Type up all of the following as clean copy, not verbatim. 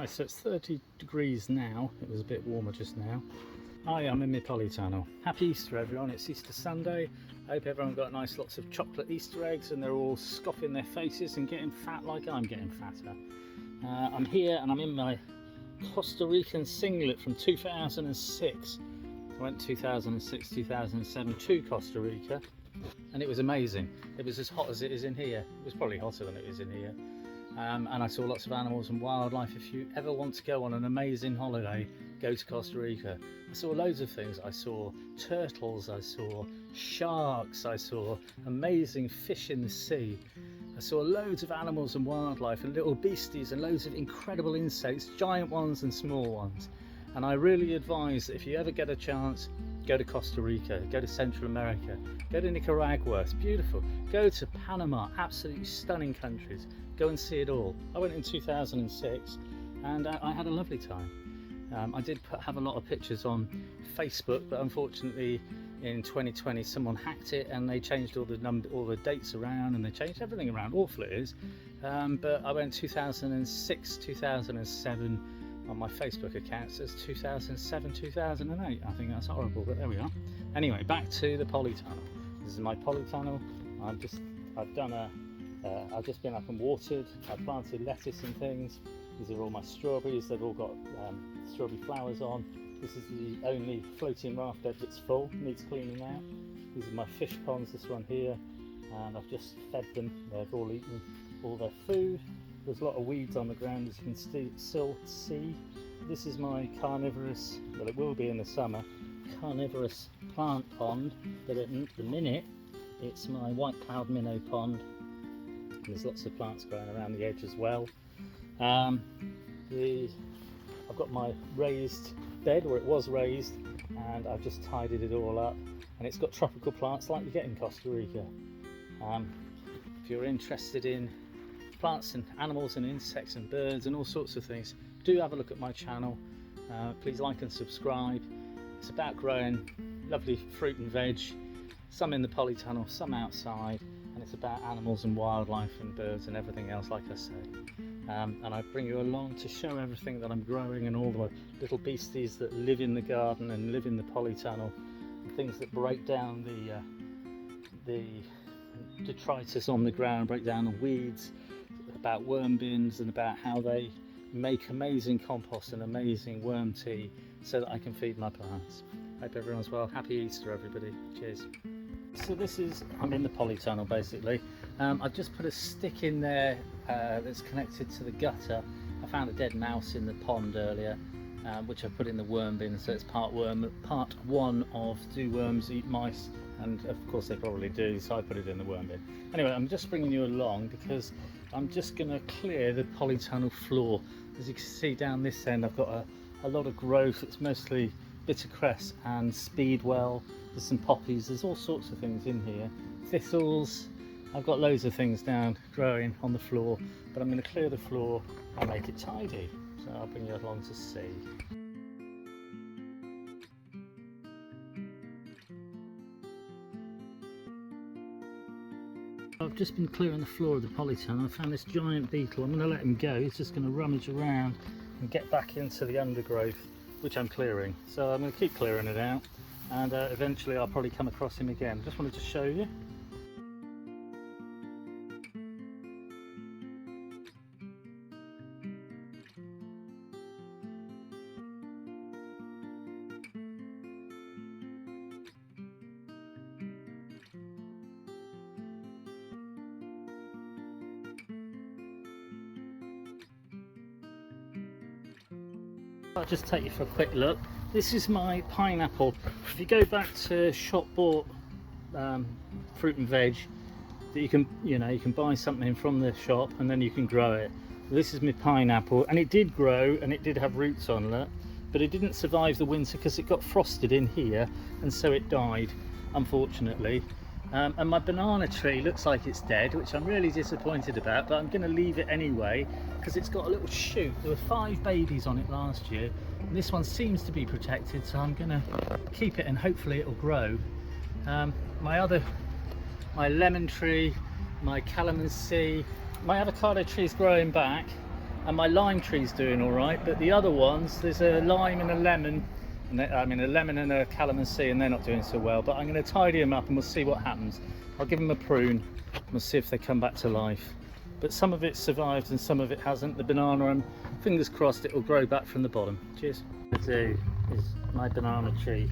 Hi, so it's 30 degrees now. It was a bit warmer just now. Hi, I'm in my polytunnel. Happy Easter everyone, it's Easter Sunday. I hope everyone got nice lots of chocolate Easter eggs and they're all scoffing their faces and getting fat like I'm getting fatter. I'm here and I'm in my Costa Rican singlet from 2006. I went 2006, 2007 to Costa Rica and it was amazing. It was as hot as it is in here. It was probably hotter than it is in here. And I saw lots of animals and wildlife. If you ever want to go on an amazing holiday, go to Costa Rica. I saw loads of things. I saw turtles, I saw sharks, I saw amazing fish in the sea. I saw loads of animals and wildlife and little beasties and loads of incredible insects, giant ones and small ones. And I really advise that if you ever get a chance, go to Costa Rica, go to Central America, go to Nicaragua, it's beautiful. Go to Panama, absolutely stunning countries. Go and see it all. I went in 2006 and I had a lovely time. I did have a lot of pictures on Facebook, but unfortunately in 2020 someone hacked it and they changed all the dates around and they changed everything around. Awful it is. But I went 2006, 2007 on my Facebook account. It says 2007, 2008. I think that's horrible, but there we are. Anyway, back to the polytunnel. This is my polytunnel. I've just been up and watered. I planted lettuce and things. These are all my strawberries. They've all got strawberry flowers on. This is the only floating raft bed that's full, needs cleaning out. These are my fish ponds, this one here, and I've just fed them. They've all eaten all their food. There's a lot of weeds on the ground, as you can still see. This is my carnivorous, well it will be in the summer, carnivorous plant pond, but at the minute it's my white cloud minnow pond. There's lots of plants growing around the edge as well. I've got my raised bed, or it was raised, and I've just tidied it all up, and it's got tropical plants like you get in Costa Rica. If you're interested in plants and animals and insects and birds and all sorts of things, do have a look at my channel. Please like and subscribe. It's about growing lovely fruit and veg, some in the polytunnel, some outside, and it's about animals and wildlife and birds and everything else, like I say. And I bring you along to show everything that I'm growing and all the little beasties that live in the garden and live in the polytunnel, and things that break down the detritus on the ground, break down the weeds, about worm bins, and about how they make amazing compost and amazing worm tea so that I can feed my plants. Hope everyone's well. Happy Easter everybody. Cheers. So I'm in the polytunnel basically. I've just put a stick in there that's connected to the gutter. I found a dead mouse in the pond earlier, which I put in the worm bin, so it's part one of do worms eat mice, and of course they probably do, so I put it in the worm bin. Anyway, I'm just bringing you along because I'm just going to clear the polytunnel floor. As you can see down this end, I've got a lot of growth. It's mostly bittercress and speedwell. There's some poppies, there's all sorts of things in here. Thistles, I've got loads of things down growing on the floor, but I'm going to clear the floor and make it tidy. So I'll bring you along to see. I've just been clearing the floor of the polytunnel. I found this giant beetle. I'm going to let him go. He's just going to rummage around and get back into the undergrowth, which I'm clearing. So I'm going to keep clearing it out, and eventually I'll probably come across him again. Just wanted to show you. I'll just take you for a quick look. This is my pineapple. If you go back to shop bought fruit and veg, that you can buy something from the shop and then you can grow it. This is my pineapple, and it did grow and it did have roots on it, but it didn't survive the winter because it got frosted in here, and so it died, unfortunately. And my banana tree looks like it's dead, which I'm really disappointed about, but I'm going to leave it anyway because it's got a little shoot. There were 5 babies on it last year, and this one seems to be protected, so I'm going to keep it and hopefully it'll grow. My lemon tree, my calamansi, my avocado tree is growing back, and my lime tree's doing all right, but the other ones, there's a lime and a lemon, and a lemon and a calamansi, and they're not doing so well. But I'm going to tidy them up and we'll see what happens. I'll give them a prune and we'll see if they come back to life. But some of it survived and some of it hasn't. The banana, I'm fingers crossed it will grow back from the bottom. Cheers. What I do is my banana tree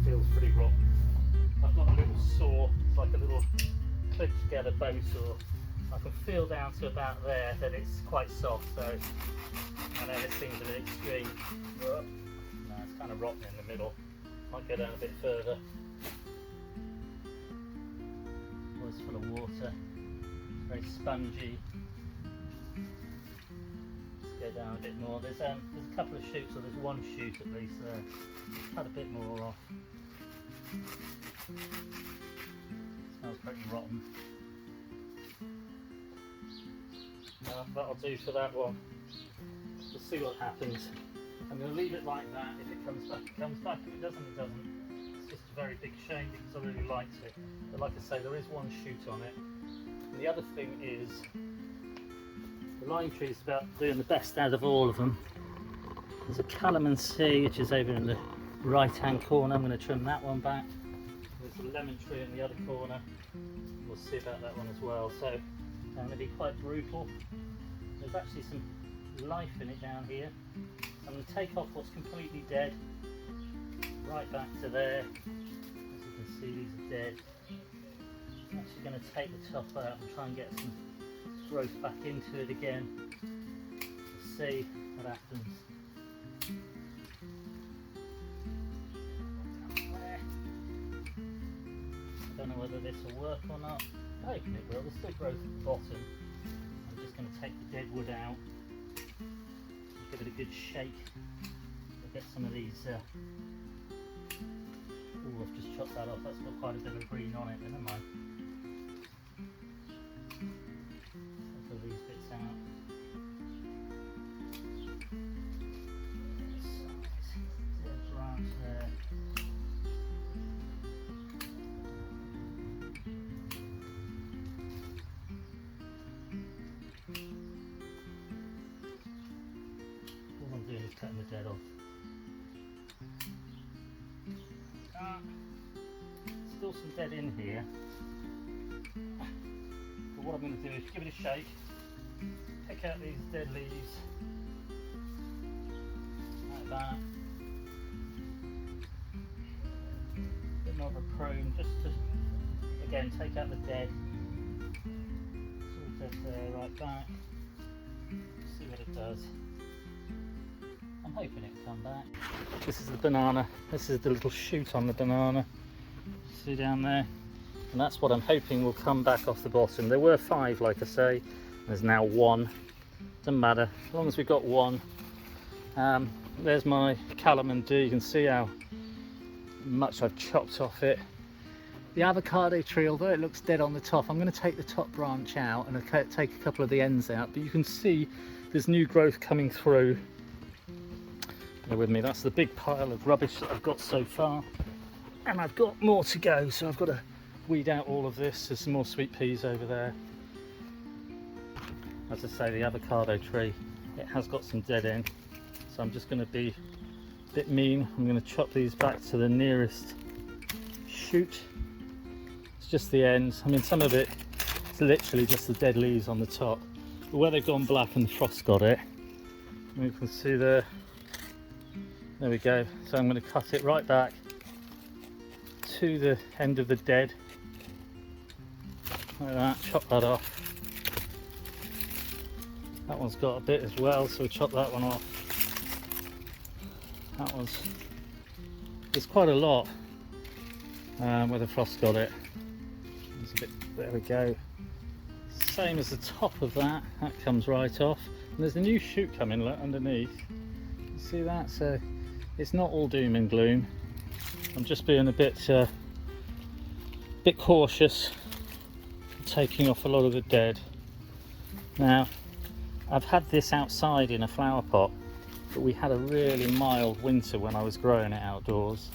feels pretty rotten. I've got a little saw, it's like a little clip together bow saw. I can feel down to about there that it's quite soft, so I know this seems a bit extreme. No, it's kind of rotten in the middle. Might go down a bit further. Oh, it's full of water. It's very spongy. Let's go down a bit more. There's a couple of shoots, or there's one shoot at least there. Cut a bit more off. Smells pretty rotten. That'll do for that one. We'll see what happens. I'm going to leave it like that. If it comes back, it comes back. If it doesn't, it doesn't. It's just a very big shame because I really liked it. But like I say, there is one shoot on it. And the other thing is, the lime tree is about doing the best out of all of them. There's a calamansi which is over in the right hand corner. I'm going to trim that one back. There's a lemon tree in the other corner. We'll see about that one as well. So I'm going to be quite brutal. There's actually some life in it down here. I'm going to take off what's completely dead, right back to there. As you can see, these are dead. I'm actually going to take the top out and try and get some growth back into it again. We'll see what happens. I don't know whether this will work or not. I hope it will. There's still growth at the bottom. I'm just going to take the dead wood out. Give it a good shake. I'll get some of these. Oh, I've just chopped that off. That's got quite a bit of green on it. Never mind. I'll pull these bits out. There's a branch there. Cutting the dead off. Still some dead in here. But what I'm going to do is give it a shake, pick out these dead leaves, like that. A bit more of a prune, just to, again, take out the dead. It's all dead there, right back. See what it does. I'm hoping it'll come back. This is the banana. This is the little shoot on the banana. See down there? And that's what I'm hoping will come back off the bottom. There were 5, like I say. There's now 1. Doesn't matter, as long as we've got 1. There's my calamansi. You can see how much I've chopped off it. The avocado tree, although it looks dead on the top, I'm going to take the top branch out and I'll take a couple of the ends out. But you can see there's new growth coming through. Bear with me, that's the big pile of rubbish that I've got so far, and I've got more to go, so I've got to weed out all of this. There's some more sweet peas over there. As I say, the avocado tree, it has got some dead end, so I'm just going to be a bit mean. I'm going to chop these back to the nearest shoot. It's just the ends. I mean, some of it is literally just the dead leaves on the top, but where they've gone black and the frost got it, you can see there. There we go. So I'm going to cut it right back to the end of the dead, like that. Chop that off. That one's got a bit as well, so we'll chop that one off. That one's, there's quite a lot where the frost got it. There's a bit, there we go. Same as the top of that, that comes right off. And there's a new shoot coming underneath. You see that? So it's not all doom and gloom. I'm just being a bit cautious, taking off a lot of the dead. Now, I've had this outside in a flower pot, but we had a really mild winter when I was growing it outdoors.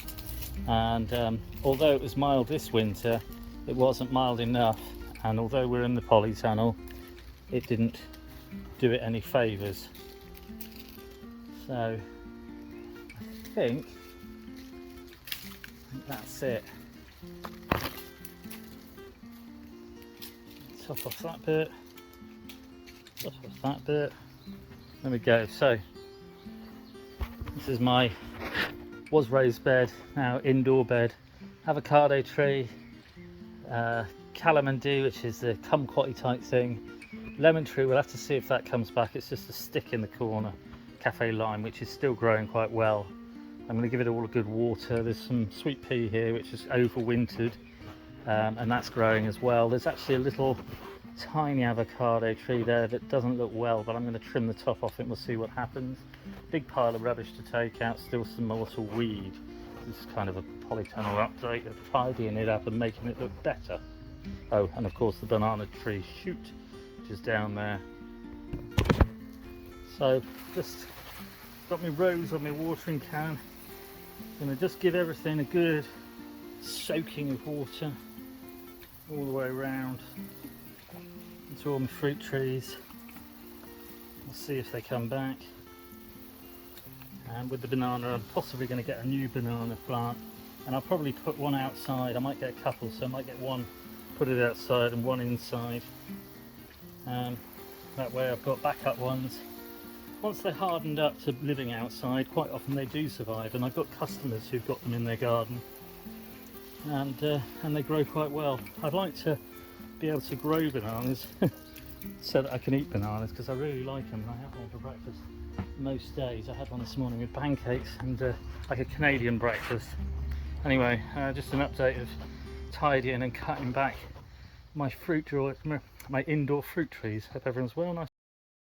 And although it was mild this winter, it wasn't mild enough. And although we're in the polytunnel, it didn't do it any favours. So I think that's it. Top off that bit, top off that bit. There we go. So this is my was raised bed, now indoor bed. Avocado tree, calamandy, which is the kumquatty type thing. Lemon tree, we'll have to see if that comes back. It's just a stick in the corner. Cafe lime, which is still growing quite well. I'm going to give it all a good water. There's some sweet pea here, which is overwintered, and that's growing as well. There's actually a little tiny avocado tree there that doesn't look well, but I'm going to trim the top off it and we'll see what happens. Big pile of rubbish to take out, still some more to weed. This is kind of a polytunnel update of tidying it up and making it look better. Oh, and of course the banana tree shoot, which is down there. So just got my rose on my watering can. Gonna just give everything a good soaking of water all the way around into all my fruit trees. We'll see if they come back. And with the banana, I'm possibly going to get a new banana plant, and I'll probably put one outside. I might get a couple, so I might get one, put it outside and one inside. That way I've got backup ones. Once they're hardened up to living outside, quite often they do survive, and I've got customers who've got them in their garden, and they grow quite well. I'd like to be able to grow bananas so that I can eat bananas, because I really like them. I have one for breakfast most days. I had one this morning with pancakes and like a Canadian breakfast. Anyway, just an update of tidying and cutting back my fruit drawer, my indoor fruit trees. Hope everyone's well. Nice